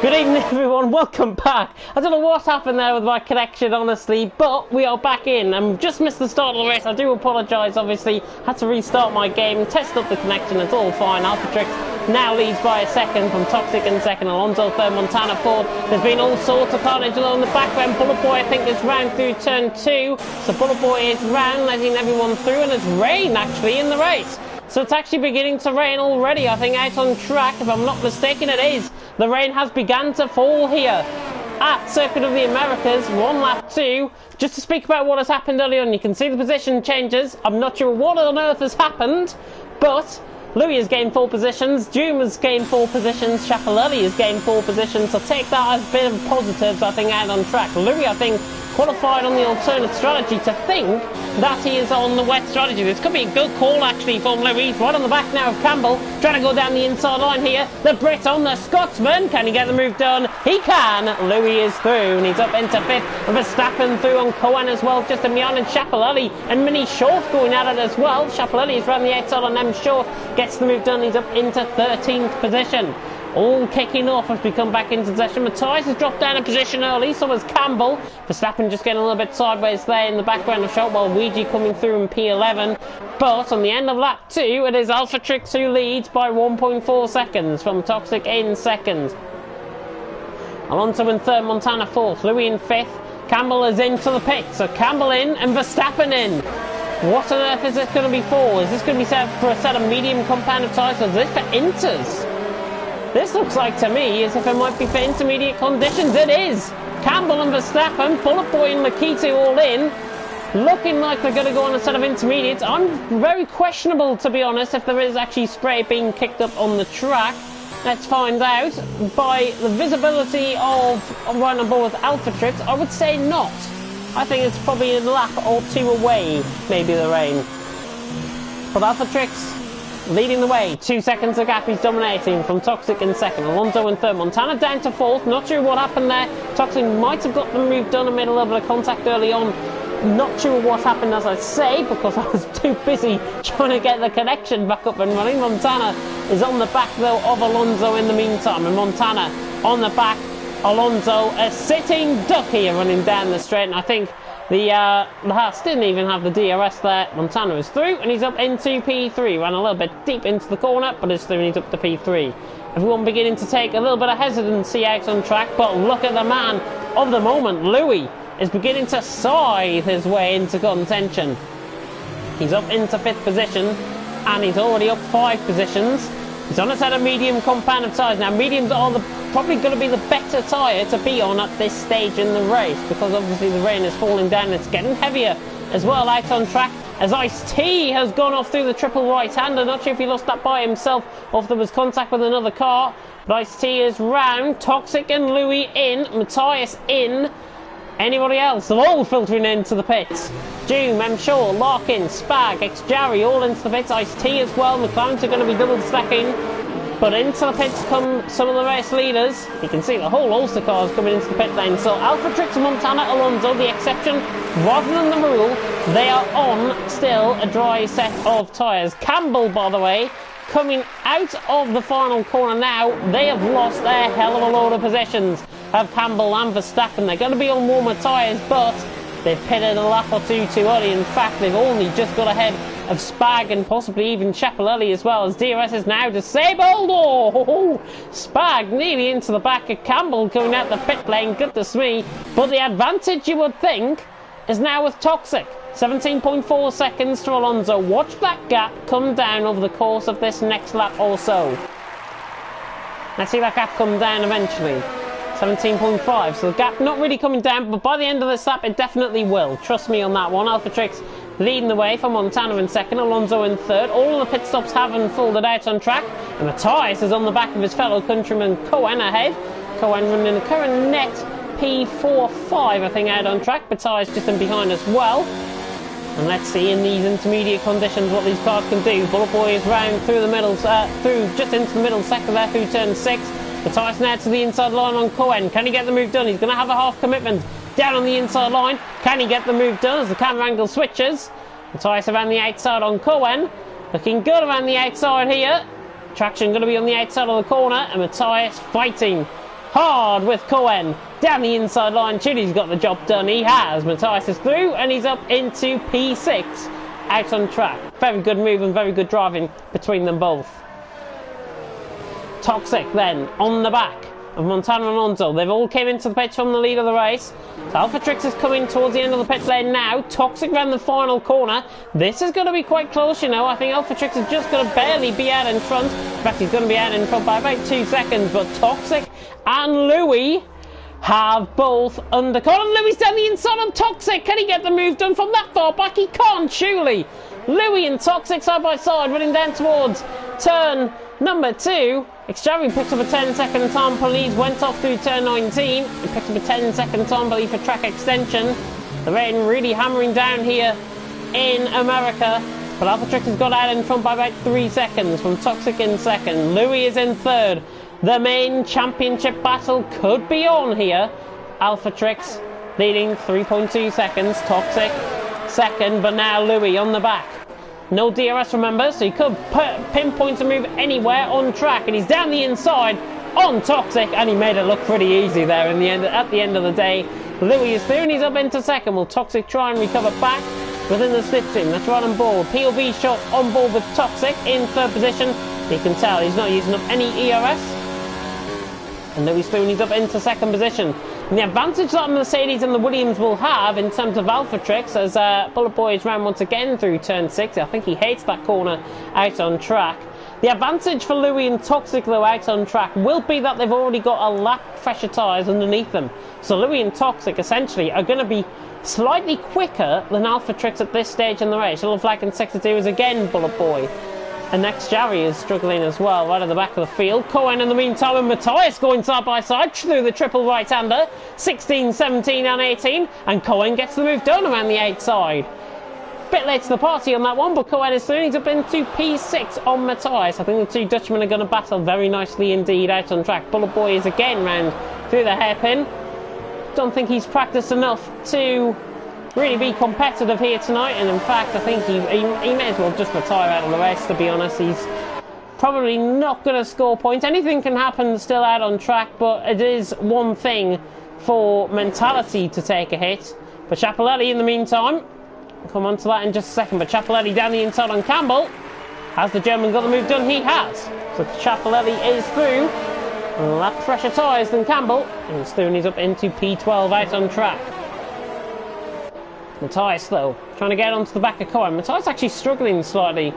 Good evening everyone, welcome back. I don't know what happened there with my connection honestly, but we are back in and just missed the start of the race. I do apologise, obviously had to restart my game, test up the connection, it's all fine. Alphatrix now leads by a second from Toxic in second, Alonso third, Montana fourth. There's been all sorts of carnage along the back end. Bullet Boy I think is round through turn 2, so Bullet Boy is round letting everyone through, and it's rain actually in the race. So it's actually beginning to rain already, I think, out on track. If I'm not mistaken, it is. The rain has begun to fall here at Circuit of the Americas, 1 lap 2. Just to speak about what has happened earlier on, you can see the position changes. I'm not sure what on earth has happened, but Louis has gained 4 positions, Doom has gained 4 positions, Schiaparelli has gained 4 positions, so take that as a bit of positives, I think, out on track. Louis, I think, qualified on the alternate strategy to think that he is on the wet strategy. This could be a good call actually from Louis. Right on the back now of Campbell, trying to go down the inside line here. The Brit on the Scotsman, can he get the move done? He can. Louis is through and he's up into 5th. Verstappen through on Cohen as well, just a beyond, and Schiaparelli and Mini Short going at it as well. Schiaparelli is around the outside on M Short, gets the move done, he's up into 13th position. All kicking off as we come back into possession. Matthias has dropped down a position early, so has Campbell. Verstappen just getting a little bit sideways there in the background of shot, while Ouija coming through in P11. But on the end of lap 2, it is Alphatrix who leads by 1.4 seconds from Toxic in second. Alonso in third, Montana fourth, Louis in 5th. Campbell is into the pit, so Campbell in and Verstappen in. What on earth is this going to be for? Is this going to be set for a set of medium compound tyres, or is this for inters? This looks like to me as if it might be for intermediate conditions. It is! Campbell and Verstappen, Bullet Boy and Makita all in. Looking like they're going to go on a set of intermediates. I'm very questionable, to be honest, if there is actually spray being kicked up on the track. Let's find out. By the visibility of right on board with Alphatrix, I would say not. I think it's probably a lap or 2 away, maybe the rain. But Alphatrix leading the way, 2 seconds of gap, he's dominating from Toxic in second, Alonso in third, Montana down to 4th, not sure what happened there. Toxic might have got the move done and made a little bit of contact early on. Not sure what happened, as I say, because I was too busy trying to get the connection back up and running. Montana is on the back though of Alonso in the meantime, and Montana on the back, Alonso a sitting duck here running down the straight, and I think the Haas didn't even have the DRS there. Montana is through and he's up into P3. Ran a little bit deep into the corner, but is through and he's up to P3. Everyone beginning to take a little bit of hesitancy out on track, but look at the man of the moment. Louis is beginning to scythe his way into contention. He's up into 5th position and he's already up 5 positions. He's on a set of medium compounded tyres. Now mediums are probably going to be the better tyre to be on at this stage in the race, because obviously the rain is falling down and it's getting heavier as well out on track, as Ice-T has gone off through the triple right-hander. Not sure if he lost that by himself or if there was contact with another car, but Ice-T is round. Toxic and Louis in, Matthias in. Anybody else? They're all filtering into the pits. Doom, M. Shaw, Larkin, Spag, X-Jarry all into the pits. Ice-T as well. McLaren's are going to be double stacking. But into the pits come some of the race leaders. You can see the whole Ulster cars coming into the pit lane. So Alphatrix, Montana, Alonso, the exception rather than the rule. They are on still a dry set of tyres. Campbell, by the way, coming out of the final corner now. They have lost their hell of a load of possessions. Have Campbell and Verstappen. They're going to be on warmer tyres, but they've pitted a lap or 2 too early. In fact, they've only just got ahead of Spag and possibly even Schiaparelli as well, as DRS is now disabled. Oh, Spag nearly into the back of Campbell going out the pit lane, goodness me. But the advantage, you would think, is now with Toxic. 17.4 seconds to Alonso. Watch that gap come down over the course of this next lap or so. Let's see that gap come down eventually. 17.5, so the gap not really coming down, but by the end of this lap it definitely will. Trust me on that one. Alphatrix leading the way for Montana in second, Alonso in third. All of the pit stops have unfolded out on track, and Matthias is on the back of his fellow countryman Cohen ahead. Cohen running the current net P45, I think, out on track. Matthias just in behind as well. And let's see in these intermediate conditions what these cars can do. Bullet Boy is round through the middle, through just into the middle sector there through turn 6. Matthias now to the inside line on Cohen. Can he get the move done? He's going to have a half commitment down on the inside line. Can he get the move done as the camera angle switches? Matthias around the outside on Cohen. Looking good around the outside here. Traction going to be on the outside of the corner, and Matthias fighting hard with Cohen. Down the inside line, Chili's got the job done. He has. Matthias is through, and he's up into P6. Out on track. Very good move and very good driving between them both. Toxic then on the back of Montana and Alonso. They've all came into the pits from the lead of the race. So Alphatrix is coming towards the end of the pit lane now. Toxic ran the final corner. This is going to be quite close, you know. I think Alphatrix is just going to barely be out in front. In fact, he's going to be out in front by about 2 seconds. But Toxic and Louis have both undercut. And Louis down the inside on Toxic. Can he get the move done from that far back? He can't, surely. Louis and Toxic side by side running down towards turn number 2. Xjavi picks up a 10-second time police, went off through turn 19. He picked up a 10-second time police for track extension. The rain really hammering down here in America. But Alphatrix has got out in front by about 3 seconds from Toxic in second. Louis is in third. The main championship battle could be on here. Alphatrix leading 3.2 seconds. Toxic second, but now Louis on the back. No DRS, remember, so he could pinpoint a move anywhere on track, and he's down the inside on Toxic, and he made it look pretty easy there in the end. At the end of the day, Louis is through, and he's up into second. Will Toxic try and recover back within the slipstream? That's right on board. POV shot on board with Toxic in third position. You can tell he's not using up any ERS. And Louis through, and he's up into second position. And the advantage that Mercedes and the Williams will have in terms of Alphatrix, as Bullet Boy is round once again through turn 6. I think he hates that corner out on track. The advantage for Louis and Toxic, though, out on track will be that they've already got a lap fresher tyres underneath them. So Louis and Toxic essentially are going to be slightly quicker than Alphatrix at this stage in the race. Yellow flag in sector 2 is again Bullet Boy. And next Jerry is struggling as well, right at the back of the field. Cohen in the meantime, and Matthias going side by side through the triple right-hander. 16, 17 and 18. And Cohen gets the move done around the outside. Bit late to the party on that one, but Cohen is through. He's up into P6 on Matthias. I think the two Dutchmen are going to battle very nicely indeed out on track. Bullet Boy is again round through the hairpin. Don't think he's practiced enough to really be competitive here tonight, and in fact I think he may as well just retire out of the race, to be honest. He's probably not going to score points. Anything can happen still out on track, but it is one thing for mentality to take a hit. But Ciappellelli in the meantime, I'll come on to that in just a second, but Ciappellelli down the inside on Campbell. Has the German got the move done? He has. So Ciappellelli is through. A lap fresher tyres than Campbell, and he's through, and he's up into P12 out on track. Matthias, though, trying to get onto the back of Cohen. Matthias actually struggling slightly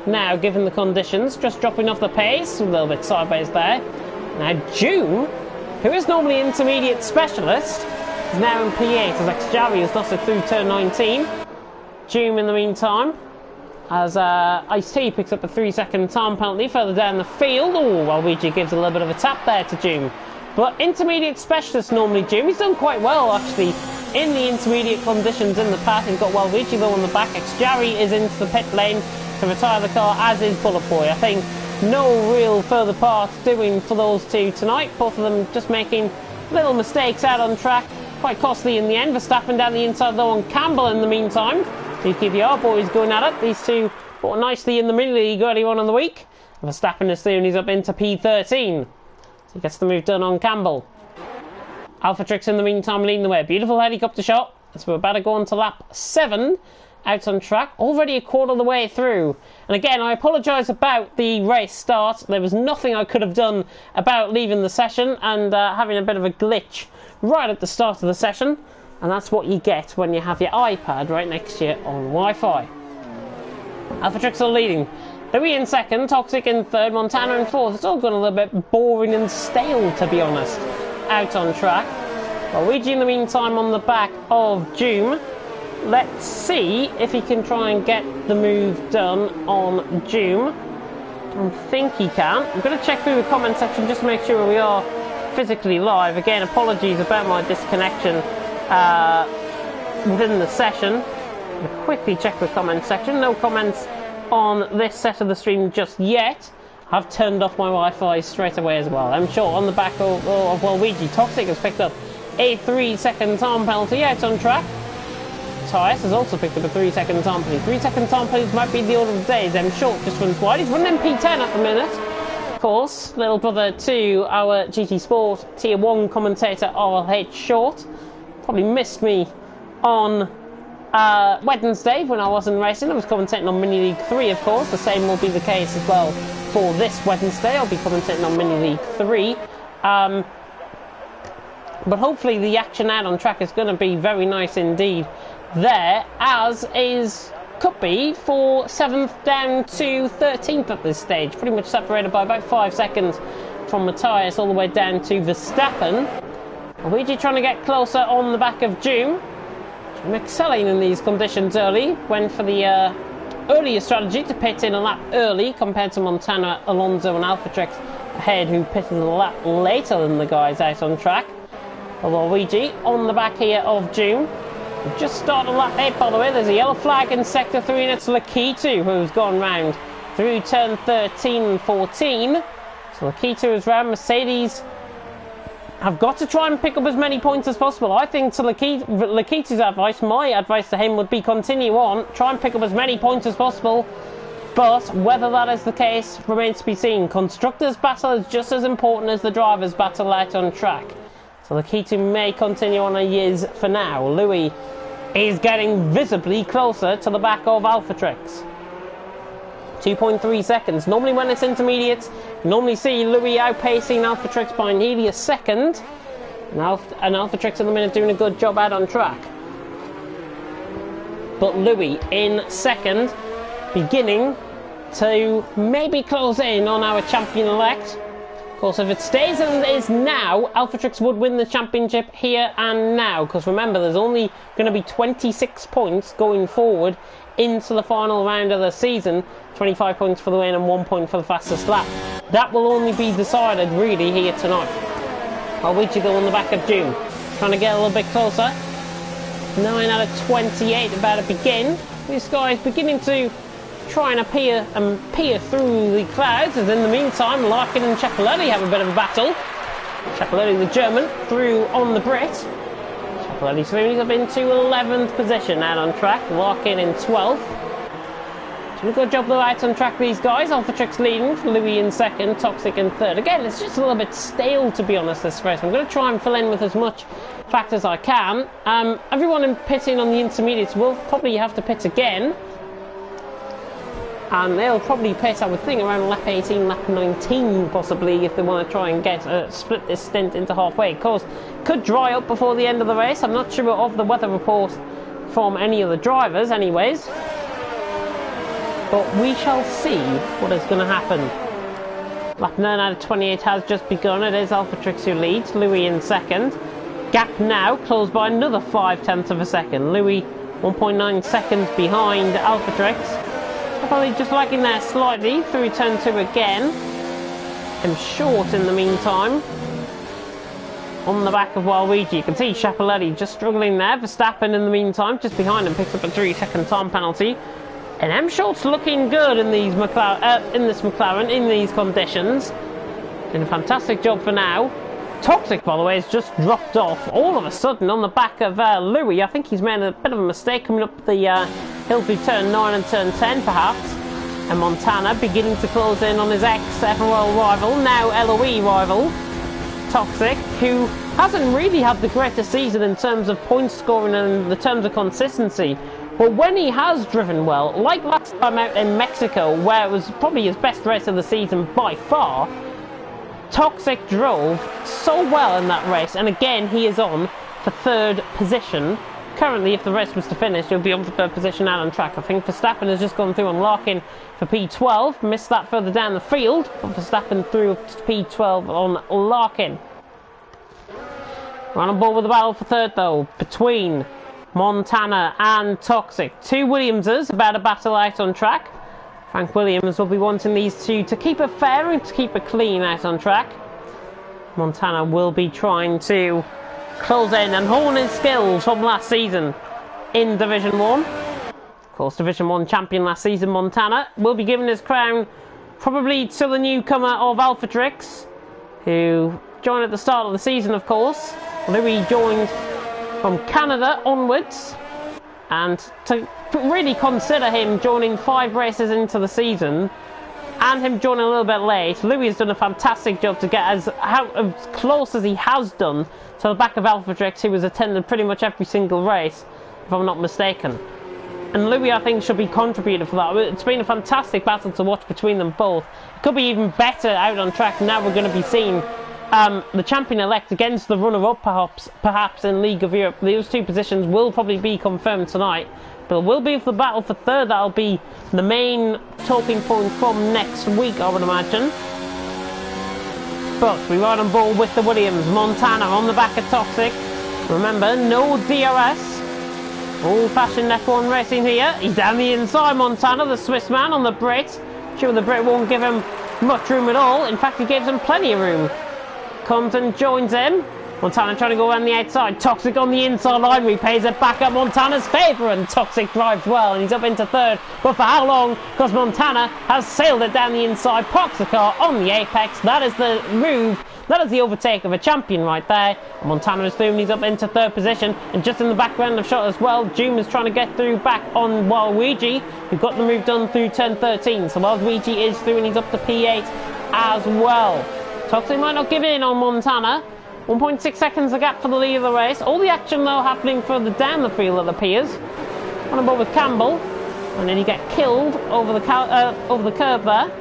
now, given the conditions. Just dropping off the pace, a little bit sideways there. Now, June, who is normally intermediate specialist, is now in P8 as Xjavi has lost it through turn 19. June, in the meantime, as Ice-T picks up a 3-second time penalty further down the field. Oh, Waluigi gives a little bit of a tap there to June. But intermediate specialist normally, June. He's done quite well, actually, in the intermediate conditions in the past. He's got Waluigi though on the back. Xjavi is into the pit lane to retire the car, as is Bullet Boy. I think no real further part doing for those two tonight. Both of them just making little mistakes out on track. Quite costly in the end. Verstappen down the inside though on Campbell in the meantime. Two QPR boys going at it. These two fought nicely in the mini-league earlier on in the week. Verstappen is through, and he's up into P13. So he gets the move done on Campbell. Alphatrix in the meantime leading the way. Beautiful helicopter shot. So we're about to go on to lap 7 out on track. Already a quarter of the way through. And again, I apologise about the race start. There was nothing I could have done about leaving the session and having a bit of a glitch right at the start of the session. And that's what you get when you have your iPad right next to you on Wi-Fi. Alphatrix are leading. Louis in second, Toxic in third, Montana in fourth. It's all gone a little bit boring and stale, to be honest, out on track. Luigi in the meantime on the back of Joom. Let's see if he can try and get the move done on Joom. I think he can. I'm going to check through the comment section just to make sure we are physically live. Again, apologies about my disconnection within the session. I'll quickly check the comment section. No comments on this set of the stream just yet. I've turned off my Wi-Fi straight away as well. I'm sure on the back of Waluigi, Toxic has picked up a 3-second time penalty out on track. Tyres has also picked up a 3-second time penalty. 3-second time penalties might be the order of the day. I'm short just runs wide. He's running in P10 at the minute. of course, little brother to our GT Sport Tier 1 commentator RH Short. Probably missed me on Wednesday when I wasn't racing. I was commentating on Mini League 3, of course. The same will be the case as well for this Wednesday. I'll be commentating on Mini League 3. But hopefully the action out on track is going to be very nice indeed there, as is could be for 7th down to 13th at this stage. Pretty much separated by about 5 seconds from Matthias all the way down to Verstappen. Luigi trying to get closer on the back of June. Excelling in these conditions early. Went for the earlier strategy to pit in a lap early compared to Montana, Alonso and Alphatrix ahead, who pitted a lap later than the guys out on track. Luigi on the back here of June. We've just started lap 8, by the way. There's a yellow flag in sector 3, and it's Lakitu who's gone round through turn 13 and 14. So Lakitu is round. Mercedes have got to try and pick up as many points as possible. I think to Lakitu's advice, my advice to him would be continue on, try and pick up as many points as possible. But whether that is the case remains to be seen. Constructors' battle is just as important as the drivers' battle out on track. So Lakitu may continue on a years for now. Louis is getting visibly closer to the back of Alphatrix. 2.3 seconds. Normally when it's intermediates, you normally see Louis outpacing Alphatrix by nearly a second. And Alphatrix at the minute doing a good job out on track. But Louis in second, beginning to maybe close in on our champion-elect. Of course, if it stays as it is now, Alphatrix would win the championship here and now. Because remember, there's only going to be 26 points going forward into the final round of the season. 25 points for the win and 1 point for the fastest lap. That will only be decided really here tonight. Luigi go on the back of June. Trying to get a little bit closer. 9 out of 28 about to begin. This guy is beginning to try and peer through the clouds, as in the meantime Larkin and Ciappelletti have a bit of a battle. Ciappelletti, the German, through on the Brit. Ciappelletti's moving up into 11th position out on track. Larkin in 12th. Doing a good job though out on track, these guys. Alphatrix leading, Louis in second, Toxic in third. Again, it's just a little bit stale, to be honest, this race. I'm going to try and fill in with as much fact as I can. Everyone in pitting on the intermediates will probably have to pit again. And they'll probably pit, I would think, around lap 18, lap 19 possibly, if they want to try and get split this stint into halfway. Of course, could dry up before the end of the race. I'm not sure of the weather report from any of the drivers anyways. But we shall see what is going to happen. Lap 9 out of 28 has just begun. It is Alphatrix who leads, Louis in second. Gap now closed by another 0.5 of a second. Louis 1.9 seconds behind Alphatrix. Probably just lagging there slightly through turn 2 again. And short in the meantime. On the back of Waluigi. You can see Ciappelletti just struggling there. Verstappen in the meantime, just behind him, picks up a 3-second time penalty. And M Short's looking good in these McLaren, in these conditions. Doing a fantastic job for now. Toxic, by the way, has just dropped off all of a sudden on the back of Louis. I think he's made a bit of a mistake coming up the hill through turn 9 and turn 10, perhaps. And Montana beginning to close in on his ex-FOL rival, now LOE rival, Toxic, who hasn't really had the greatest season in terms of point scoring and the terms of consistency. But when he has driven well, like last time out in Mexico, where it was probably his best race of the season by far, Toxic drove so well in that race, and again he is on for 3rd position. Currently, if the race was to finish, he'll be on for 3rd position out on track. I think Verstappen has just gone through on Larkin for P12, missed that further down the field, but Verstappen through to P12 on Larkin. We're on board with the battle for 3rd though, between Montana and Toxic. 2 Williamses about to battle out on track. Frank Williams will be wanting these two to keep it fair and to keep it clean out on track. Montana will be trying to close in and hone his skills from last season in Division 1. Of course, Division 1 champion last season, Montana will be giving his crown probably to the newcomer of Alphatrix, who joined at the start of the season, of course. Louis joined from Canada onwards, and to really consider him joining 5 races into the season and him joining a little bit late, Louis has done a fantastic job to get as close as he has done to the back of Alphatrix, who has attended pretty much every single race, if I'm not mistaken. And Louis, I think, should be contributed for that. It's been a fantastic battle to watch between them both. It could be even better out on track. Now we're going to be seeing the champion-elect against the runner-up, perhaps in League of Europe. Those two positions will probably be confirmed tonight. But it will be for the battle for third. That'll be the main talking point from next week, I would imagine. But we ride on board with the Williams. Montana on the back of Toxic. Remember, no DRS. Old-fashioned F1 racing here. He's down the inside, Montana, the Swiss man on the Brit. Sure, the Brit won't give him much room at all. In fact, he gives him plenty of room. Comes and joins him. Montana trying to go around the outside. Toxic on the inside line. Repays it back up Montana's favour, and Toxic drives well, and he's up into third. But for how long? Because Montana has sailed it down the inside. Parks the car on the apex. That is the move. That is the overtake of a champion right there. Montana is through and he's up into third position. And just in the background of shot as well, Doom is trying to get through back on Waluigi, who got the move done through turn 13. So Waluigi is through and he's up to P8 as well. Toxic might not give in on Montana. 1.6 seconds the gap for the lead of the race. All the action though happening further down the field, it appears. On board with Campbell. And then he get killed over the curve there.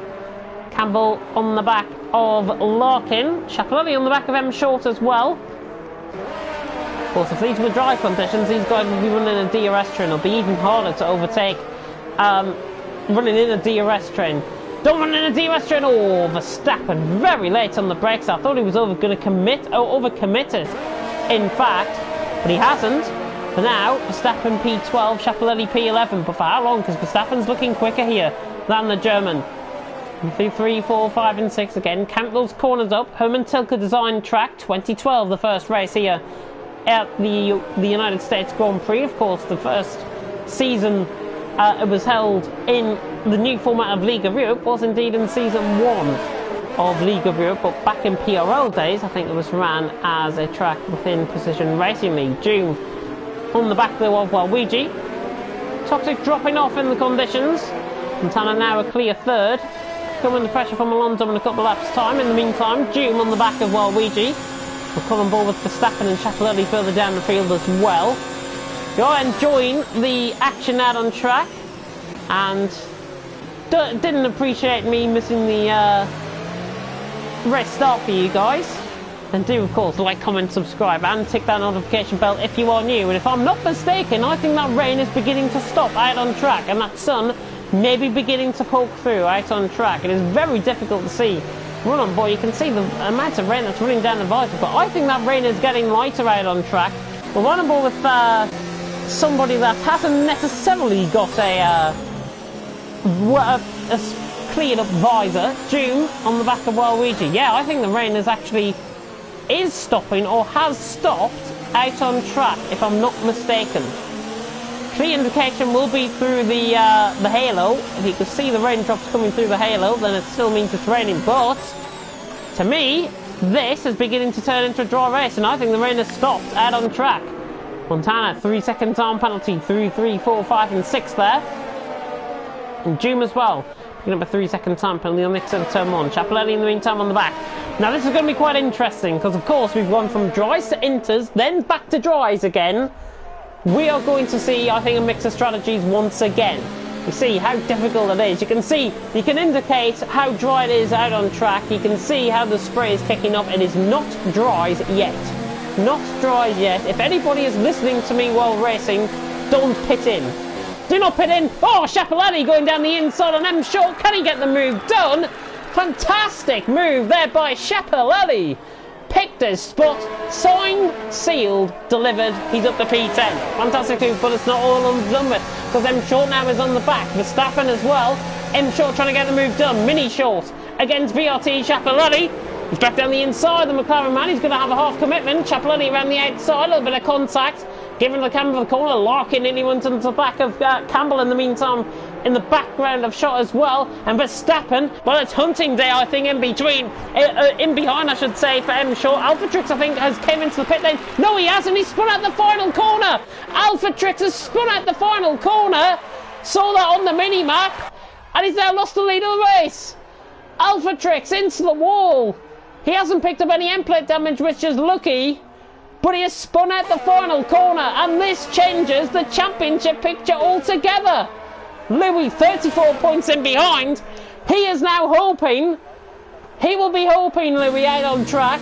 Campbell on the back of Larkin. Chapelelli on the back of M Short as well. Of course, if these were dry conditions, these guys would be running a DRS train. It'll be even harder to overtake running in a DRS train. Don't run in a DRS train. Oh, Verstappen very late on the brakes. I thought he was overcommitted, in fact, but he hasn't. For now, Verstappen P12, Chapelelli P11. But for how long? Because Verstappen's looking quicker here than the German. 3, 4, 5 and 6 again. Count those corners up. Herman Tilke Design Track 2012, the first race here at the United States Grand Prix. Of course, the first season it was held in the new format of League of Europe was indeed in season 1 of League of Europe, but back in PRL days I think it was ran as a track within Precision Racing League. June on the back there of Waluigi. Toxic dropping off in the conditions. Montana now a clear third. Coming the pressure from Alonso in a couple of laps time. In the meantime, June on the back of Waluigi. We'll come on board with Verstappen and Chapelelli further down the field as well. You're enjoying the action out on track, and didn't appreciate me missing the race start for you guys. And do of course like, comment, subscribe and tick that notification bell if you are new. And if I'm not mistaken, I think that rain is beginning to stop out on track, and that sun may be beginning to poke through out on track. It is very difficult to see. Run on board, you can see the amount of rain that's running down the visor, but I think that rain is getting lighter out on track. We'll run on board with somebody that hasn't necessarily got a cleared up visor. June on the back of Waluigi. Yeah, I think the rain is stopping or has stopped out on track, if I'm not mistaken. Clear indication will be through the halo. If you can see the raindrops coming through the halo, then it still means it's raining. But to me, this is beginning to turn into a dry race, and I think the rain has stopped out on track. Montana, 3 second time penalty through 3, 4, 5 and 6 there. And June as well, picking up a 3 second time penalty on the exit of turn 1. Chapelelli in the meantime on the back. Now this is going to be quite interesting, because of course we've gone from dries to inters, then back to dries again. We are going to see, I think, a mix of strategies once again. You see how difficult it is. You can indicate how dry it is out on track. You can see how the spray is kicking up. It is not dries yet. Not dries yet. If anybody is listening to me while racing, don't pit in. Do not pit in. Oh, Chapelelli going down the inside on M Short. Can he get the move done? Fantastic move there by Chapelelli. Picked his spot, signed, sealed, delivered. He's up to P10. Fantastic move, but it's not all done with, because M Short now is on the back. Verstappen as well. M Short trying to get the move done. Mini Short against VRT Chapelelli. He's back down the inside. The McLaren man, he's going to have a half commitment. Chapelelli around the outside, a little bit of contact. Giving the Campbell the corner. Larkin nearly went into the back of Campbell in the meantime. In the background of shot as well. And Verstappen, well, it's hunting day, I think, in behind, I should say, for M Short. Alphatrix, I think, has came into the pit lane. No, he hasn't. He's spun out the final corner. Alphatrix has spun out the final corner. Saw that on the mini-map. And he's now lost the lead of the race. Alphatrix into the wall. He hasn't picked up any end plate damage, which is lucky. But he has spun out the final corner, and this changes the championship picture altogether. Louis, 34 points in behind. He is now hoping, Louis, out on track,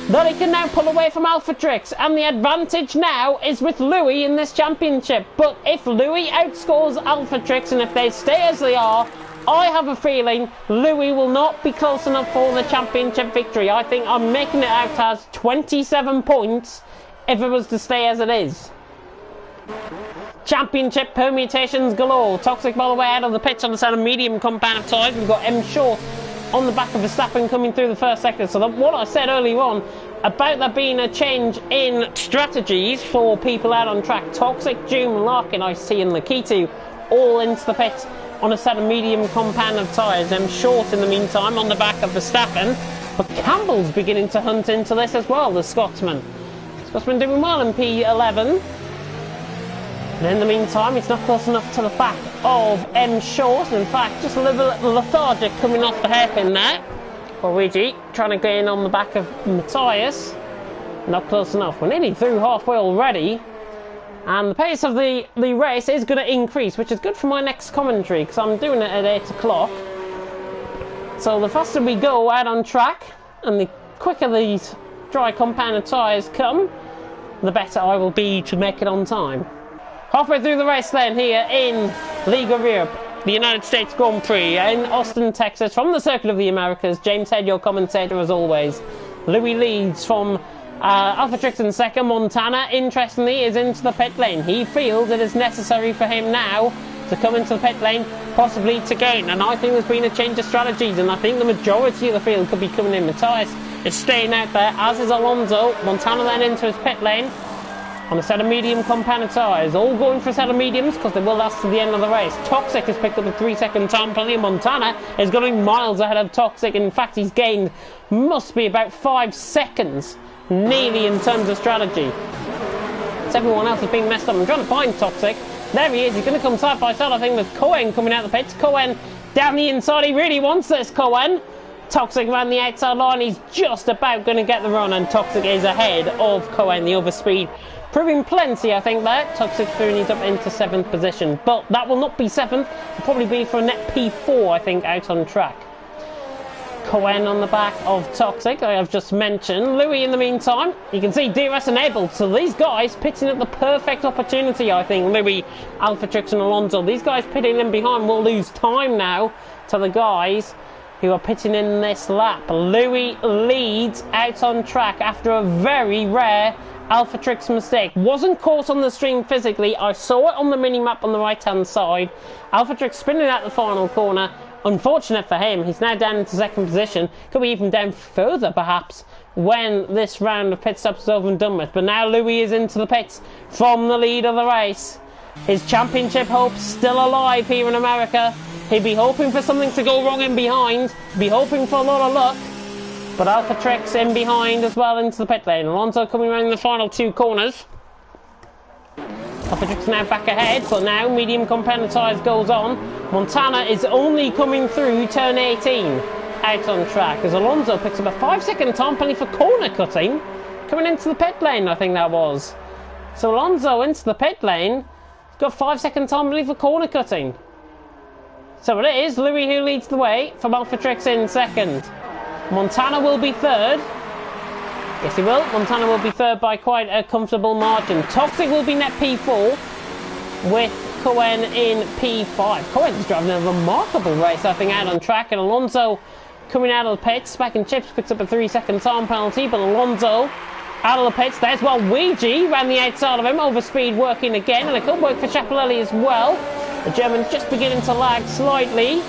that he can now pull away from Alphatrix. And the advantage now is with Louis in this championship. But if Louis outscores Alphatrix, and if they stay as they are, I have a feeling Louis will not be close enough for the championship victory. I think I'm making it out as 27 points if it was to stay as it is. Championship permutations galore. Toxic, by the way, out of the pits on the side of medium compound of tyres. We've got M Short on the back of Verstappen coming through the first sector. So what I said earlier on about there being a change in strategies for people out on track. Toxic, Doom, Larkin, IC and Lakitu all into the pits on a set of medium compound of tyres. M Short in the meantime on the back of Verstappen, but Campbell's beginning to hunt into this as well, the Scotsman. Scotsman doing well in P11, and in the meantime he's not close enough to the back of M Short, and in fact just a little bit lethargic coming off the hairpin there. Luigi trying to get in on the back of Matthias, not close enough. We're nearly through halfway already. And the pace of the race is going to increase, which is good for my next commentary, because I'm doing it at 8 o'clock. So the faster we go out on track, and the quicker these dry compounded tyres come, the better I will be to make it on time. Halfway through the race then, here in League of Europe, the United States Grand Prix in Austin, Texas, from the Circuit of the Americas. James Head, your commentator as always. Louis leads from Alphatrix in second. Montana, interestingly, is into the pit lane. He feels it is necessary for him now to come into the pit lane, possibly to gain. And I think there's been a change of strategies, and I think the majority of the field could be coming in. Matthias is staying out there, as is Alonso. Montana then into his pit lane on a set of medium compounded tyres. All going for a set of mediums because they will last to the end of the race. Toxic has picked up a 3-second time penalty. Montana is going miles ahead of Toxic. In fact, he's gained, must be about 5 seconds. Nearly in terms of strategy. So everyone else is being messed up. I'm trying to find Toxic. There he is. He's going to come side by side, I think, with Cohen coming out the pits. Cohen down the inside. He really wants this, Cohen. Toxic around the outside line. He's just about going to get the run, and Toxic is ahead of Cohen. The overspeed proving plenty, I think, there. Toxic through up into 7th position. But that will not be 7th. It'll probably be for a net P4, I think, out on track. Cohen on the back of Toxic, I have just mentioned. Louis in the meantime, you can see DRS enabled. So these guys pitting at the perfect opportunity, I think. Louis, Alphatrix and Alonso. These guys pitting in behind will lose time now to the guys who are pitting in this lap. Louis leads out on track after a very rare Alphatrix mistake. Wasn't caught on the stream physically. I saw it on the mini-map on the right-hand side. Alphatrix spinning out the final corner. Unfortunate for him, he's now down into 2nd position. Could be even down further, perhaps, when this round of pit stops is over and done with. But now Louis is into the pits from the lead of the race. His championship hopes still alive here in America. He'd be hoping for something to go wrong in behind. Be hoping for a lot of luck. But Alphatrix in behind as well into the pit lane. Alonso coming around the final 2 corners. Alphatrix now back ahead, but now medium compounded tyres goes on. Montana is only coming through turn 18 out on track as Alonso picks up a 5-second time penalty for corner cutting coming into the pit lane, I think that was. So Alonso into the pit lane, got 5-second time penalty for corner cutting. So it is Louis who leads the way from Alphatrix in 2nd. Montana will be 3rd. Yes, he will. Montana will be 3rd by quite a comfortable margin. Toxic will be net P4 with Cohen in P5. Cohen's driving a remarkable race, I think, out on track. And Alonso coming out of the pits. Back in chips, picks up a 3-second time penalty. But Alonso out of the pits. There's Waluigi ran the outside of him. Overspeed working again. And it could work for Schiaparelli as well. The German's just beginning to lag slightly.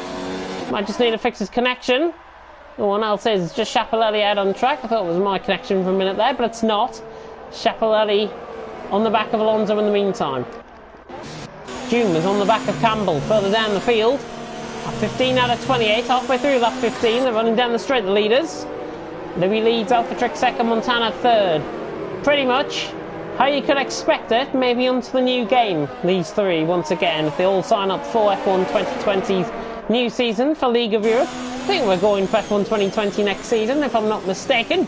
Might just need to fix his connection. No one else is. It's just Schiaparelli out on track. I thought it was my connection for a minute there, but it's not. Schiaparelli on the back of Alonso in the meantime. Doom is on the back of Campbell further down the field. 15 out of 28, halfway through lap 15. They're running down the straight, the leaders. Louis leads, Alphatrix 2nd, Montana 3rd. Pretty much how you could expect it, maybe onto the new game. These 3, once again, if they all sign up for F1 2020's new season for League of Europe. think we're going for F1 2020 next season, if I'm not mistaken.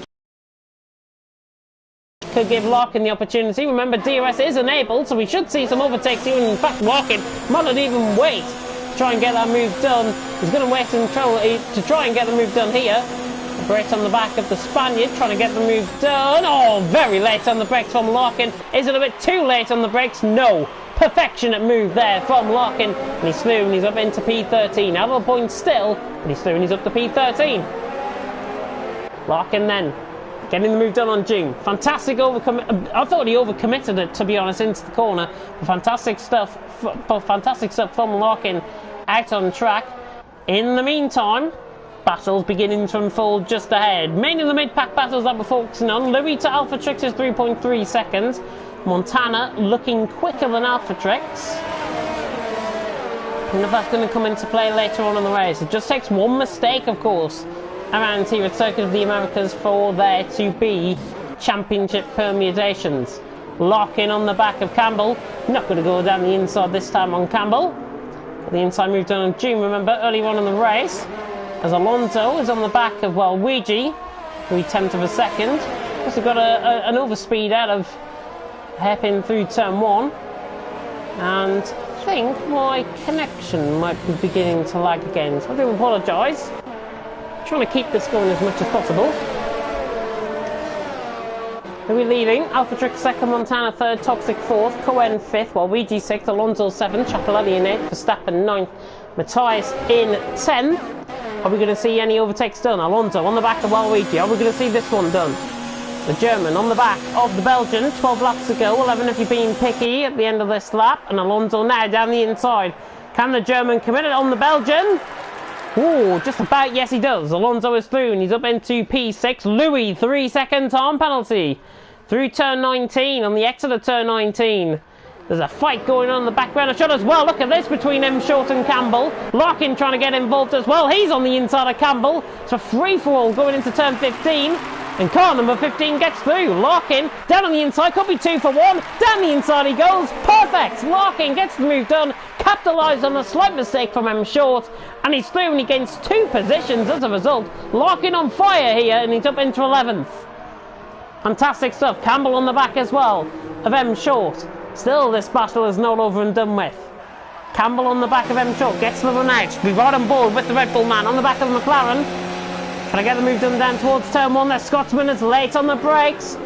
Could give Larkin the opportunity. Remember, DRS is enabled, so we should see some overtakes here. In fact, Larkin might not even wait to try and get that move done. He's going to wait and try and get the move done here. Brakes on the back of the Spaniard, trying to get the move done. Oh, very late on the brakes from Larkin. Is it a bit too late on the brakes? No. Perfectionate move there from Larkin. And he's through and he's up into P13. Out of the point still, but he's through and he's up to P13. Larkin then getting the move done on June. Fantastic overcommit. I thought he overcommitted it, to be honest, into the corner. Fantastic stuff from Larkin out on track. In the meantime, battles beginning to unfold just ahead. Mainly the mid-pack battles that we're focusing on. Louis to Alpha Trix is 3.3 seconds. Montana looking quicker than Alpha Trix. And if that's going to come into play later on in the race. It just takes one mistake, of course, around here at Circuit of the Americas for there to be championship permutations. Larkin on the back of Campbell. Not going to go down the inside this time on Campbell. But the inside move done on June, remember, early on in the race. As Alonso is on the back of, well, Luigi, 3/10 of a second. Also got an overspeed out of hairpin through turn 1. And I think my connection might be beginning to lag again, so I do apologise. Trying to keep this going as much as possible. Louis leading, Alpha Trix 2nd, Montana 3rd, Toxic 4th, Cohen 5th, while Luigi 6th, Alonso 7th, Chapelletti in 8th, Verstappen 9th, Matthias in 10th. Are we going to see any overtakes done? Alonso on the back of Waluigi. Are we going to see this one done? The German on the back of the Belgian. 12 laps to go. 11 if you're being picky at the end of this lap. And Alonso now down the inside. Can the German commit it on the Belgian? Ooh, just about. Yes, he does. Alonso is through and he's up into P6. Louis, 3-second time penalty. Through turn 19 on the exit of turn 19. There's a fight going on in the background of shot as well. Look at this between M. Short and Campbell. Larkin trying to get involved as well. He's on the inside of Campbell. It's a free-for-all going into turn 15. And car number 15 gets through. Larkin down on the inside. Could be 2 for 1. Down the inside he goes. Perfect. Larkin gets the move done. Capitalised on a slight mistake from M. Short. And he's through and he gains 2 positions as a result. Larkin on fire here and he's up into 11th. Fantastic stuff. Campbell on the back as well of M. Short. Still, this battle is not over and done with. Campbell on the back of M. Short gets the run out. We're right on board with the Red Bull man on the back of McLaren. Can I get the move done down towards turn 1? The Scotsman is late on the brakes.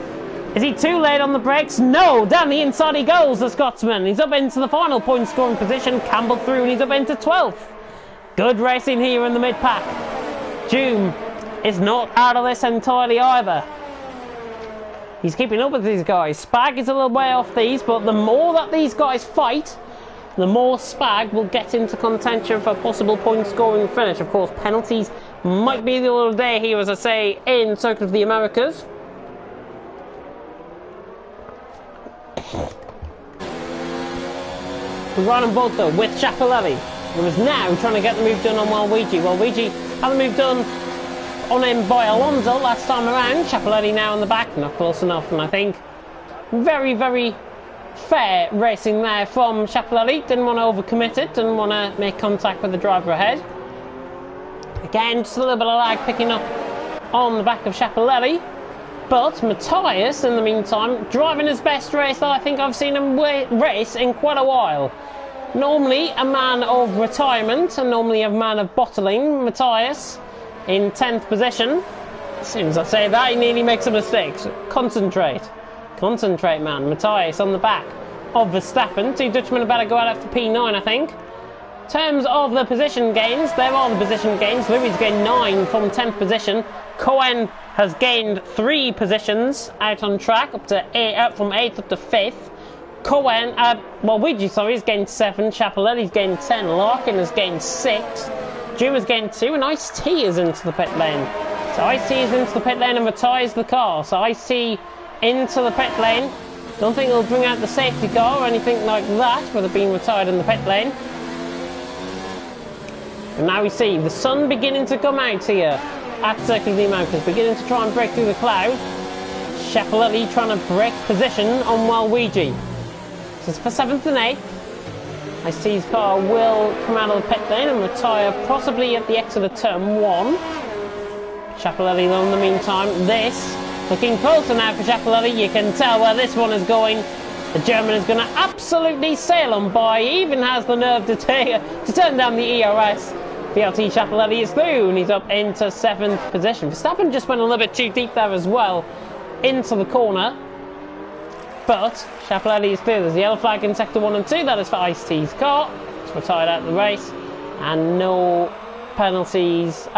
Is he too late on the brakes? No, down the inside he goes, the Scotsman. He's up into the final point scoring position. Campbell through and he's up into 12th. Good racing here in the mid-pack. June is not out of this entirely either. He's keeping up with these guys. Spag is a little way off these, but the more that these guys fight, the more Spag will get into contention for a possible point-scoring finish. Of course, penalties might be the order of the day here, as I say, in Circuit of the Americas. We're right on board, though, with Chapelletti, who is now trying to get the move done on Waluigi. Waluigi had the move done on him by Alonso last time around. Chapelletti now on the back, not close enough, and I think very, very fair racing there from Chapelletti. Didn't want to overcommit it, didn't want to make contact with the driver ahead. Again, just a little bit of lag picking up on the back of Chapelletti. But Matthias, in the meantime, driving his best race that I think I've seen him race in quite a while. Normally a man of retirement and normally a man of bottling. Matthias in 10th position. As soon as I say that, he nearly makes a mistake. So concentrate. Concentrate, man. Matthias on the back of Verstappen. 2 Dutchmen about to go out after P9, I think. In terms of the position gains, there are the position gains. Louis gained 9 from 10th position. Cohen has gained 3 positions out on track, up to 8, from 8th up to 5th. Cohen, Luigi, sorry, has gained 7. Chapelletti's gained 10. Larkin has gained 6. June has gained 2, and Ice-T is into the pit lane. So Ice-T is into the pit lane and retires the car. So Ice-T into the pit lane. Don't think he'll bring out the safety car or anything like that, with it being retired in the pit lane. And now we see the sun beginning to come out here at Circuit of the Americas, beginning to try and break through the cloud. Chapelletti trying to break position on Waluigi. This is for 7th and 8th. Ice-T's car will come out of the pit lane and retire possibly at the exit of turn 1. Schiaparelli though in the meantime, this looking closer now for Schiaparelli. You can tell where this one is going. The German is going to absolutely sail on by. He even has the nerve to turn down the ERS. VLT Schiaparelli is through and he's up into 7th position. Verstappen just went a little bit too deep there as well into the corner. But Schiaparelli is through. There's a yellow flag in sector 1 and 2. That is for Ice-T's car. It's retired out of the race. And no penalties.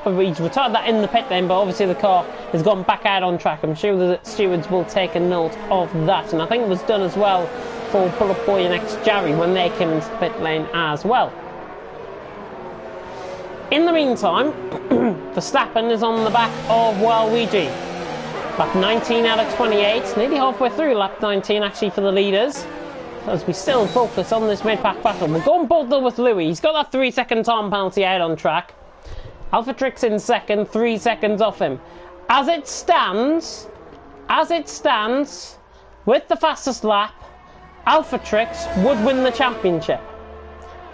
He's retired that in the pit lane, but obviously the car has gone back out on track. I'm sure the stewards will take a note of that. And I think it was done as well for Bullet Boy and ex-Jarry when they came into the pit lane as well. In the meantime, Verstappen is on the back of Waluigi. Lap 19 out of 28, nearly halfway through lap 19 actually for the leaders. As we still focus on this mid-pack battle. We're going both though with Louis. He's got that 3-second time penalty out on track. Alpha Trix in second, 3 seconds off him. As it stands, with the fastest lap, Alpha Trix would win the championship.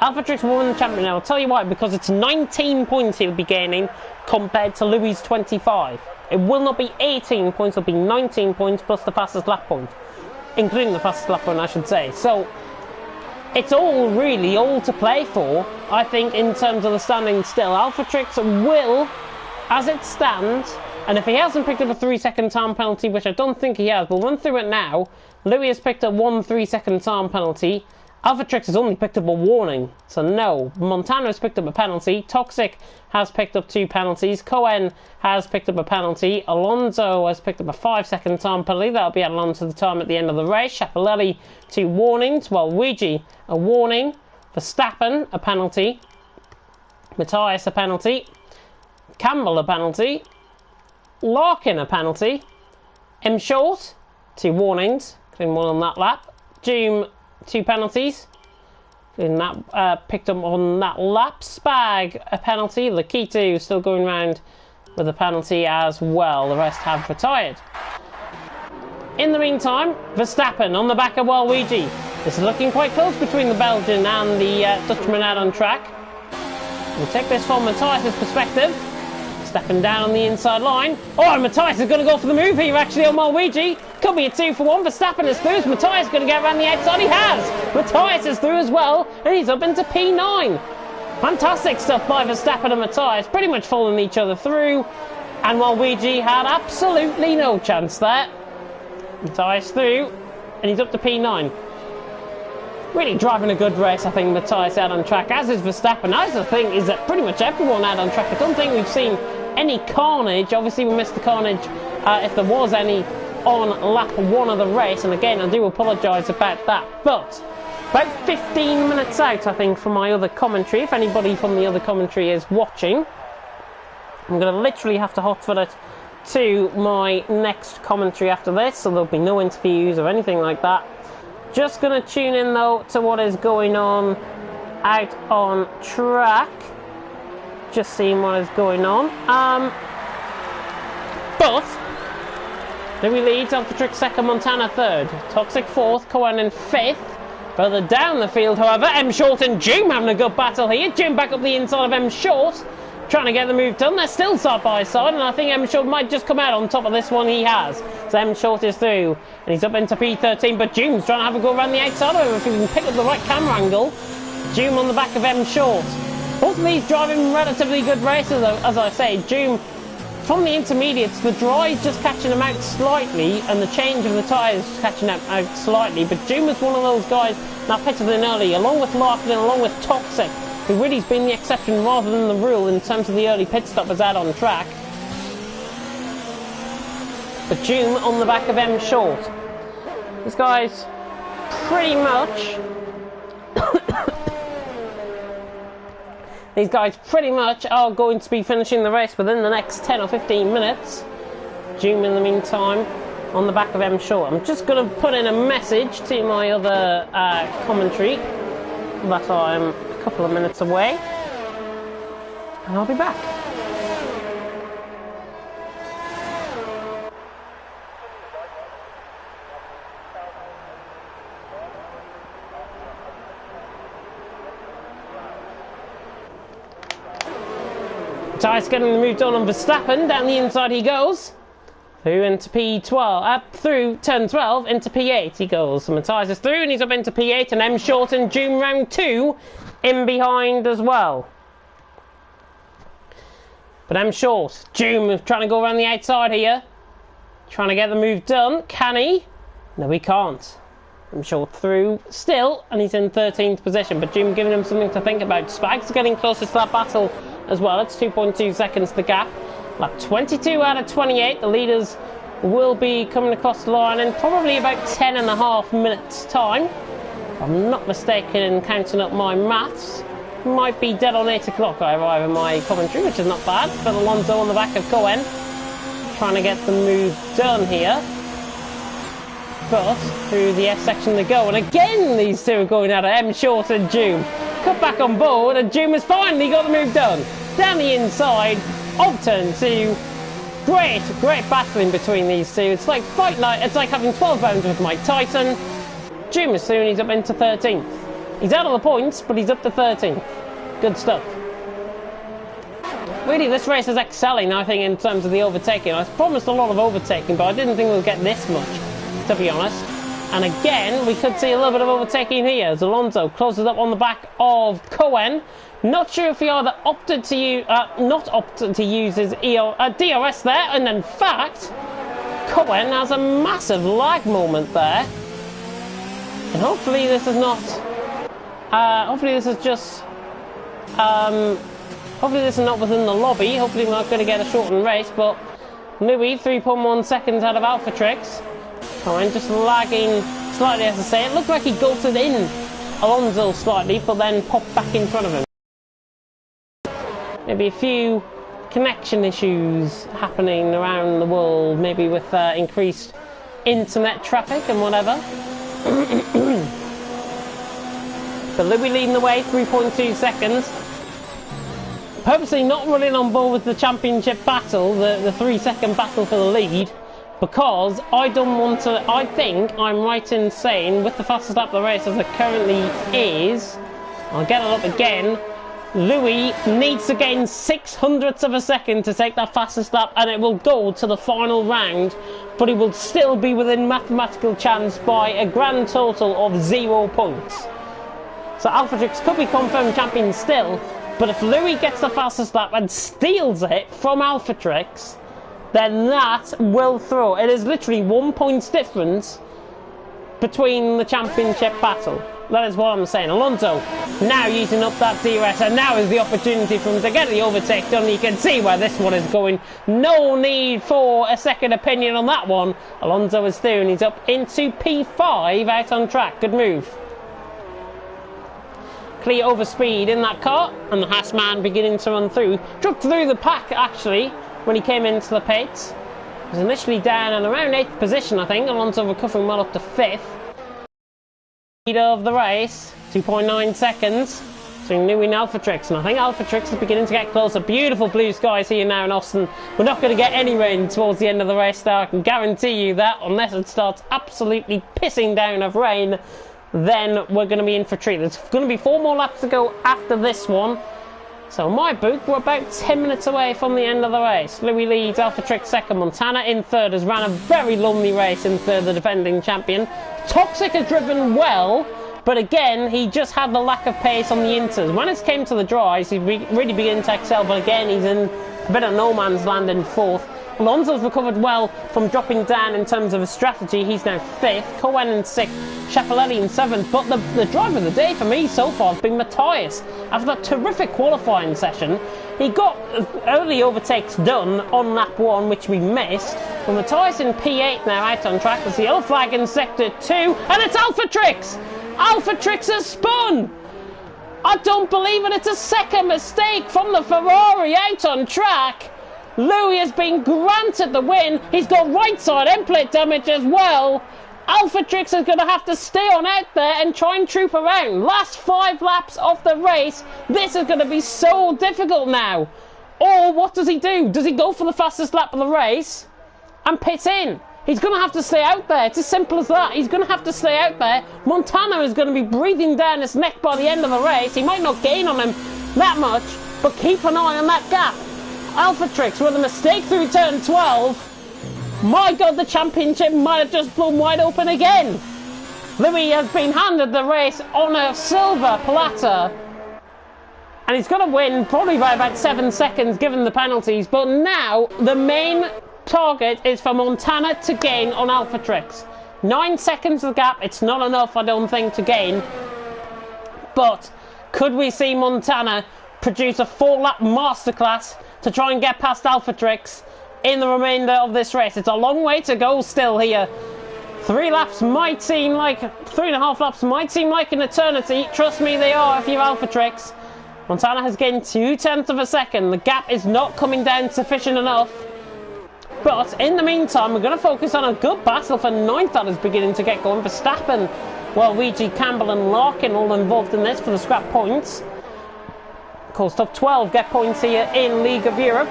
Alpha Trix will win the championship. I'll tell you why, because it's 19 points he'll be gaining compared to Louis' 25. It will not be 18 points, it'll be 19 points plus the fastest lap point. Including the fastest lap point, I should say. So, it's all to play for, I think, in terms of the standing still. Alpha Trix will, as it stands, and if he hasn't picked up a 3-second time penalty, which I don't think he has, we'll run through it now. Louis has picked up one 3-second time penalty. Alpha Trix has only picked up a warning, so no. Montano has picked up a penalty. Toxic has picked up 2 penalties. Cohen has picked up a penalty. Alonso has picked up a 5-second time penalty. That'll be added on to the time at the end of the race. Schiaparelli, 2 warnings. Waluigi, a warning. Verstappen, a penalty. Matthias, a penalty. Campbell, a penalty. Larkin, a penalty. M. Short, 2 warnings, including one on that lap. Doom, 2 penalties. In that picked up on that lap. Spag, a penalty. Lakitu still going round with a penalty as well. The rest have retired. In the meantime, Verstappen on the back of Waluigi. This is looking quite close between the Belgian and the Dutchman out on track. We'll take this from Matthias' perspective. Stepping down on the inside line. Oh, and Matthias is going to go for the move here actually on Waluigi. Could be a 2-for-1. Verstappen is through. Matthias going to get around the outside. He has. Matthias is through as well. And he's up into P9. Fantastic stuff by Verstappen and Matthias. Pretty much following each other through. And Waluigi had absolutely no chance there. Matthias through. And he's up to P9. Really driving a good race, I think, Matthias out on track. As is Verstappen. As the thing is that pretty much everyone out on track. I don't think we've seen any carnage. Obviously, we missed the carnage if there was any on lap 1 of the race, and again I do apologise about that, but about 15 minutes out I think from my other commentary. If anybody from the other commentary is watching, I'm going to literally have to hotfoot it to my next commentary after this, so there'll be no interviews or anything like that. Just going to tune in though to what is going on out on track, just seeing what is going on. But Louis leads, Alpha Trix second, Montana third. Toxic fourth, Cohen in fifth. Further down the field, however, M. Short and Doom having a good battle here. Doom back up the inside of M. Short, trying to get the move done. They're still side by side, and I think M. Short might just come out on top of this one. He has. So M. Short is through, and he's up into P13, but Doom's trying to have a go around the outside of him. If he can pick up the right camera angle. Doom on the back of M. Short. Both of these driving relatively good races, as I say. Doom from the intermediates, the dry's just catching him out slightly, and the change of the tyres catching him out slightly. But Doom is one of those guys that pitted in early, along with Larkin and along with Toxic, who really has been the exception rather than the rule in terms of the early pit stoppers out on track. But Doom on the back of M. Short. This guy's pretty much... These guys pretty much are going to be finishing the race within the next 10 or 15 minutes. Doom in the meantime on the back of M. Short. I'm just going to put in a message to my other commentary that I'm a couple of minutes away, and I'll be back. Matthias getting the move done on Verstappen. Down the inside he goes. Through into P12, through turn 12 into P8 he goes. So Matthias is through and he's up into P8, and M Short and Doom round 2 in behind as well. But M Short, Doom trying to go around the outside here. Trying to get the move done. Can he? No, he can't. M Short through still, and he's in 13th position. But Doom giving him something to think about. Spags getting closer to that battle as well. It's 2.2 seconds the gap. Lap 22 out of 28. The leaders will be coming across the line in probably about 10.5 minutes time. If I'm not mistaken in counting up my maths. Might be dead on 8 o'clock I arrive in my commentary, which is not bad. But Alonso on the back of Cohen, trying to get the move done here. But through the F section to go, and again these two are going at it, M Short and Doom. Cut back on board, and Doom has finally got the move done. Down the inside of turn 2. Great battling between these two. It's like fight night. It's like having 12 rounds with Mike Tyson. Doom is soon, he's up into 13th. He's out of the points, but he's up to 13th. Good stuff. Really, this race is excelling, I think, in terms of the overtaking. I promised a lot of overtaking, but I didn't think we'd get this much, to be honest. And again, we could see a little bit of overtaking here as Alonso closes up on the back of Cohen. Not sure if he either opted to use, not opted to use his DRS there, and in fact, Cohen has a massive lag moment there. And hopefully this is not, hopefully this is just, hopefully this is not within the lobby. Hopefully we're not going to get a shortened race, but Louis, 3.1 seconds out of Alphatrix. Cohen just lagging slightly, as I say. It looked like he golted in Alonso slightly, but then popped back in front of him. Maybe a few connection issues happening around the world, maybe with increased internet traffic and whatever. But Louis leading the way, 3.2 seconds. Purposely not running on board with the championship battle, the 3-second battle for the lead, because I don't want to. I think I'm right in saying, with the fastest lap of the race as it currently is, I'll get it up again. Louis needs to gain 600ths of a second to take that fastest lap, and it will go to the final round, but he will still be within mathematical chance by a grand total of 0 points. So Alphatrix could be confirmed champion still, but if Louis gets the fastest lap and steals it from Alphatrix, then that will throw. It is literally 1 point difference between the championship battle. That is what I'm saying. Alonso now using up that DRS, and now is the opportunity for him to get the overtake done. You can see where this one is going. No need for a second opinion on that one. Alonso is through and he's up into P5 out on track. Good move. Clear over speed in that car, and the Haas man beginning to run through. Dropped through the pack actually when he came into the pits. He was initially down in around 8th position, I think. Alonso recovering well up to 5th. Lead of the race, 2.9 seconds. So Louis and Alphatrix, and I think Alphatrix is beginning to get closer. Beautiful blue skies here now in Austin. We're not going to get any rain towards the end of the race now, I can guarantee you that, unless it starts absolutely pissing down of rain. Then we're going to be in for a treat. There's going to be 4 more laps to go after this one. So in my book, we're about 10 minutes away from the end of the race. Louis leads, Alphatrix second, Montana in third, has ran a very lonely race in third, the defending champion. Toxic has driven well, but again, he just had the lack of pace on the inters. When it came to the dries, he really began to excel, but again, he's in a bit of no man's land in 4th. Alonso's recovered well from dropping down in terms of his strategy. He's now 5th, Cohen in 6th, Schiaparelli in 7th. But the driver of the day for me so far has been Matthias. After that terrific qualifying session, he got early overtakes done on lap 1, which we missed. But Matthias in P8 now out on track. There's the yellow flag in sector 2, and it's Alphatrix! Alphatrix has spun! I don't believe it, it's a second mistake from the Ferrari out on track. Louis has been granted the win. He's got right side end plate damage as well. Alphatrix is going to have to stay on out there and try and troop around. Last 5 laps of the race. This is going to be so difficult now. Or what does he do? Does he go for the fastest lap of the race and pit in? He's going to have to stay out there. It's as simple as that. He's going to have to stay out there. Montana is going to be breathing down his neck by the end of the race. He might not gain on him that much, but keep an eye on that gap. Alphatrix with a mistake through turn 12. My God, the championship might have just blown wide open again. Louis has been handed the race on a silver platter. And he's going to win probably by about 7 seconds given the penalties. But now the main target is for Montana to gain on Alphatrix. 9 seconds the gap. It's not enough, I don't think, to gain. But could we see Montana produce a 4-lap masterclass to try and get past Alphatrix in the remainder of this race? It's a long way to go still here. 3 laps might seem like 3.5 laps might seem like an eternity. Trust me, they are if you're Alphatrix. Montana has gained 0.2 of a second. The gap is not coming down sufficient enough. But in the meantime, we're going to focus on a good battle for 9th that is beginning to get going. Verstappen, Luigi, Campbell and Larkin all involved in this for the scrap points. Of course, top 12 get points here in League of Europe.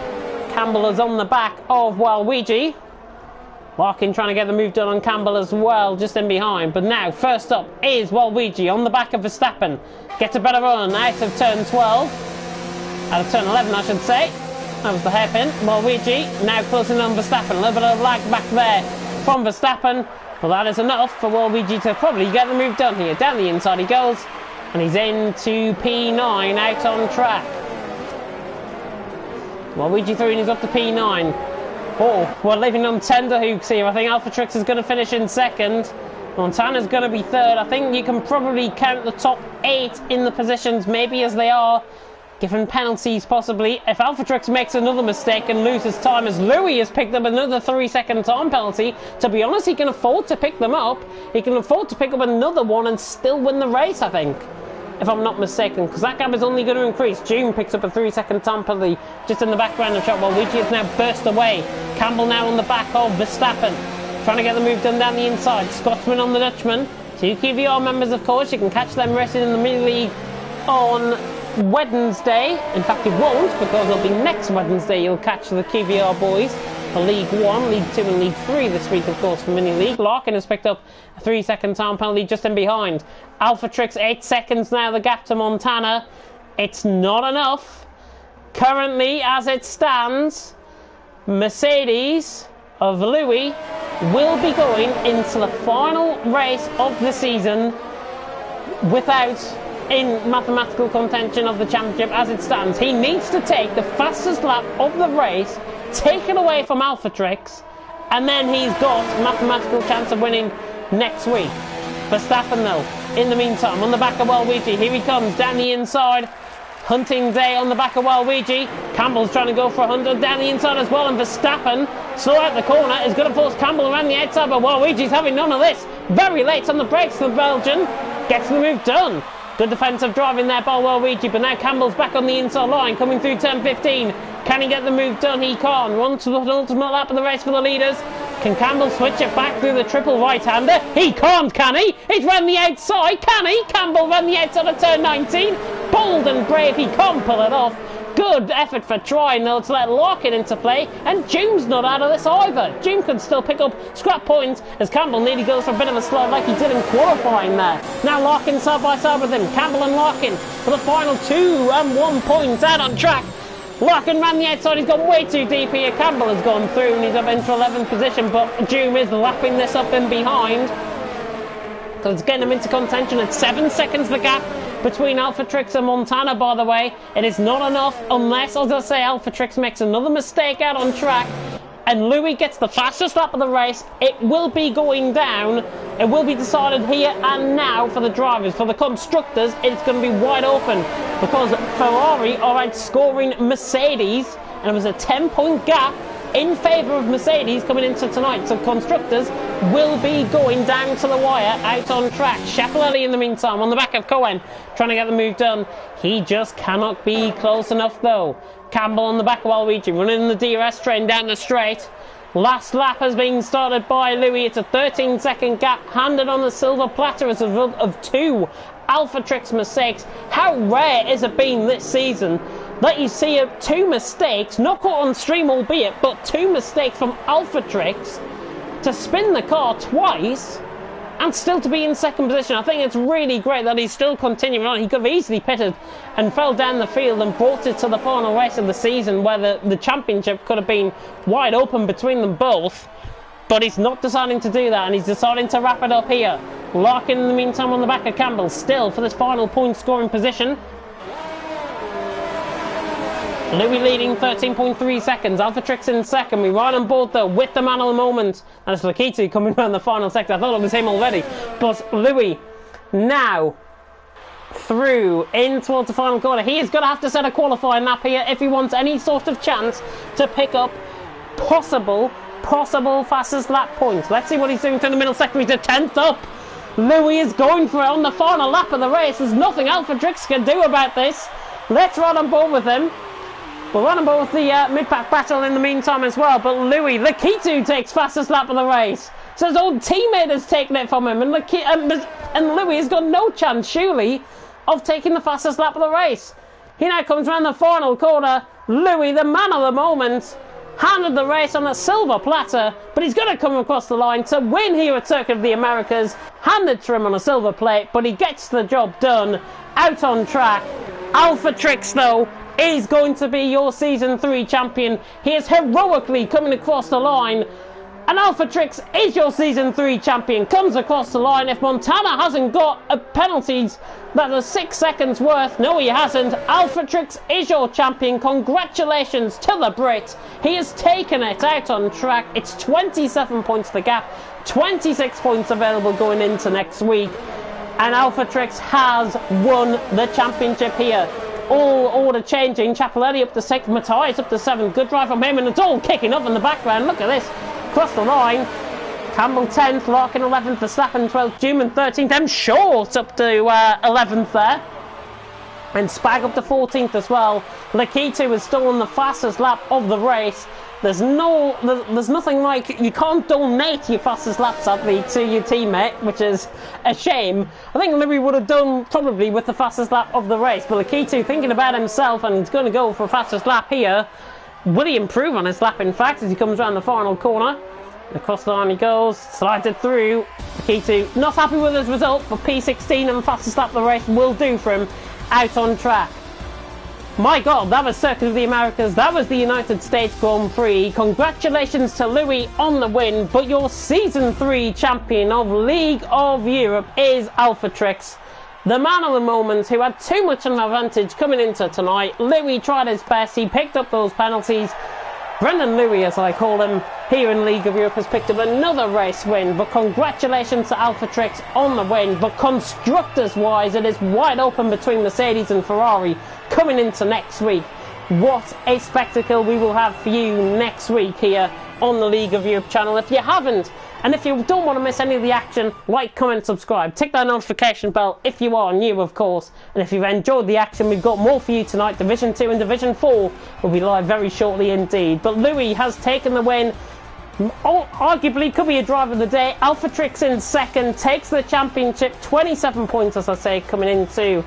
Campbell is on the back of Luigi. Larkin trying to get the move done on Campbell as well, just in behind. But now, first up is Luigi on the back of Verstappen. Gets a better run out of turn 12. Out of turn 11, I should say. That was the hairpin. Luigi now closing on Verstappen. A little bit of lag back there from Verstappen. Well, that is enough for Luigi to probably get the move done here. Down the inside he goes. And he's into P9 out on track. Luigi through and he's up to P9. Oh, we're leaving on tender hooks here. I think Alphatrix is going to finish in second. Montana's going to be third. I think you can probably count the top 8 in the positions, maybe as they are, given penalties possibly. If Alphatrix makes another mistake and loses time, as Louis has picked up another 3-second time penalty, to be honest, he can afford to pick them up. He can afford to pick up another one and still win the race, I think, if I'm not mistaken, because that gap is only going to increase. June picks up a 3-second time penalty just in the background of shot, while Luigi is now burst away. Campbell now on the back of Verstappen, trying to get the move done down the inside. Scotsman on the Dutchman. 2 QVR members, of course. You can catch them racing in the mini league on Wednesday. In fact, it won't, because it'll be next Wednesday you'll catch the QVR boys for League 1, League 2 and League 3 this week, of course, for mini league. Larkin has picked up a 3-second time penalty just in behind. Alphatrix 8 seconds now, the gap to Montana. It's not enough. Currently, as it stands, Mercedes of Louis will be going into the final race of the season without in mathematical contention of the championship as it stands. He needs to take the fastest lap of the race, take it away from Alphatrix, and then he's got mathematical chance of winning next week. Verstappen though, in the meantime, on the back of Luigi, here he comes down the inside. Hunting Day on the back of Luigi. Campbell's trying to go for 100 down the inside as well, and Verstappen, slow out the corner, is going to force Campbell around the outside, but Luigi's having none of this. Very late on the brakes, the Belgian gets the move done. Good defensive driving there by Luigi, but now Campbell's back on the inside line, coming through turn 15. Can he get the move done? He can't. Run to the ultimate lap of the race for the leaders. Can Campbell switch it back through the triple right-hander? He can't, can he? He's run the outside, can he? Campbell ran the outside of turn 19. Bold and brave, he can't pull it off. Good effort for trying though to let Larkin into play, and June's not out of this either. June could still pick up scrap points as Campbell nearly goes for a bit of a slide like he did in qualifying there. Now Larkin side by side with him, Campbell and Larkin for the final 2 and 1 points out on track. Larkin ran the outside, he's gone way too deep here. Campbell has gone through and he's up into 11th position, but June is lapping this up in behind. So it's getting him into contention at 7 seconds the gap between Alphatrix and Montana, by the way. It is not enough unless, as I say, Alphatrix makes another mistake out on track and Louis gets the fastest lap of the race. It will be going down. It will be decided here and now for the drivers. For the constructors, it's going to be wide open because Ferrari are outscoring Mercedes, and it was a 10-point gap in favour of Mercedes coming into tonight. So constructors will be going down to the wire out on track. Schiaparelli in the meantime on the back of Cohen trying to get the move done. He just cannot be close enough though. Campbell on the back of Luigi running the DRS train down the straight. Last lap has been started by Louis. It's a 13-second gap handed on the silver platter as a result of 2 Alphatrix mistakes. How rare is it been this season that you see 2 mistakes, not caught on stream albeit, but 2 mistakes from Alphatrix to spin the car twice and still to be in second position. I think it's really great that he's still continuing on. He could have easily pitted and fell down the field and brought it to the final race of the season where the championship could have been wide open between them both. But he's not deciding to do that, and he's deciding to wrap it up here. Larkin in the meantime on the back of Campbell, still for this final point scoring position. Louis leading 13.3 seconds. Alphatrix in second. We ride on board though with the man of the moment. And it's Lakitu coming around the final sector. I thought it was him already. But Louis now through in towards the final corner. He is going to have to set a qualifying lap here if he wants any sort of chance to pick up possible fastest lap points. Let's see what he's doing through the middle sector. He's a 10th up. Louis is going for it on the final lap of the race. There's nothing Alphatrix can do about this. Let's ride on board with him. We're running both the mid-pack battle in the meantime as well, but Louis, Lakitu takes fastest lap of the race. So his old teammate has taken it from him, and Louis has got no chance, surely, of taking the fastest lap of the race. He now comes around the final corner. Louis, the man of the moment, handed the race on a silver platter, but he's going to come across the line to win here at Circuit of the Americas. Handed to him on a silver plate, but he gets the job done out on track. Alphatrix, though, is going to be your Season 3 champion. He is heroically coming across the line. And Alphatrix is your Season 3 champion. Comes across the line. If Montana hasn't got a penalties that are 6 seconds worth, no he hasn't. Alphatrix is your champion. Congratulations to the Brit. He has taken it out on track. It's 27 points the gap. 26 points available going into next week. And Alphatrix has won the championship here. All order changing. Chapelletti up to 6, Matthias up to 7. Good drive from him, and it's all kicking up in the background. Look at this. Across the line. Campbell 10th, Larkin 11th, Verstappen 12th, Duman 13th, M. Short up to 11th there. And Spag up to 14th as well. Lakitu has stolen the fastest lap of the race. There's nothing like, you can't donate your fastest lap, sadly, to your teammate, which is a shame. I think Louis would have done probably with the fastest lap of the race, but Lakitu thinking about himself, and he's going to go for a fastest lap here. Will he improve on his lap, in fact, as he comes around the final corner? Across the line he goes, slides it through. Lakitu not happy with his result, but P16 and the fastest lap of the race will do for him out on track. My God, that was Circuit of the Americas. That was the United States Grand Prix. Congratulations to Louis on the win, but your Season 3 champion of League of Europe is Alphatrix, the man of the moment who had too much of an advantage coming into tonight. Louis tried his best. He picked up those penalties. Brendan Louis, as I call him, here in League of Europe, has picked up another race win, but congratulations to Alphatrix on the win. But constructors-wise, it is wide open between Mercedes and Ferrari coming into next week. What a spectacle we will have for you next week here on the League of Europe channel. If you haven't, and if you don't want to miss any of the action, like, comment, subscribe. Tick that notification bell if you are new, of course. And if you've enjoyed the action, we've got more for you tonight. Division 2 and Division 4 will be live very shortly indeed. But Louis has taken the win. Arguably could be a driver of the day. Alphatrix in second, takes the championship. 27 points, as I say, coming into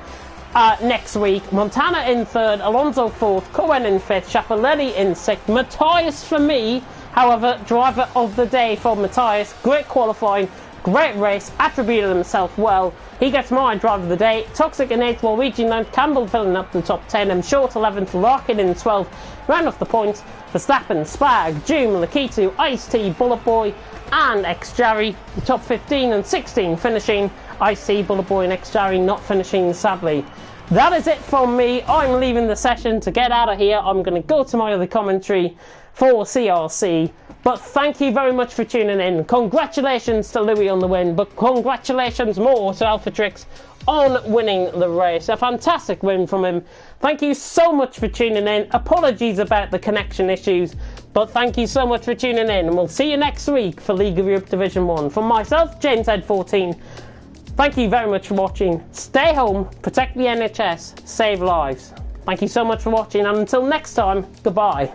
next week. Montana in third, Alonso fourth, Cohen in fifth, Chapelletti in sixth. Matthias, for me, however, driver of the day for Matthias. Great qualifying, great race, attributed himself well. He gets my driver of the day. Toxic in 8th, Luigi 9th, Campbell filling up the top 10, and Short 11th, Larkin in 12th. Round off the points, Verstappen, Spag, Doom, Lakitu, Ice-T, Bullet Boy, and X-Jarry. The top 15 and 16 finishing. Ice-T, Bullet Boy, and X-Jarry not finishing, sadly. That is it from me. I'm leaving the session to get out of here. I'm going to go to my other commentary for CRC. But thank you very much for tuning in. Congratulations to Louis on the win, but congratulations more to Alphatrix on winning the race. A fantastic win from him. Thank you so much for tuning in. Apologies about the connection issues, but thank you so much for tuning in, and we'll see you next week for League of Europe Division 1. From myself, James Head 14, thank you very much for watching. Stay home, protect the NHS, save lives. Thank you so much for watching, and until next time, goodbye.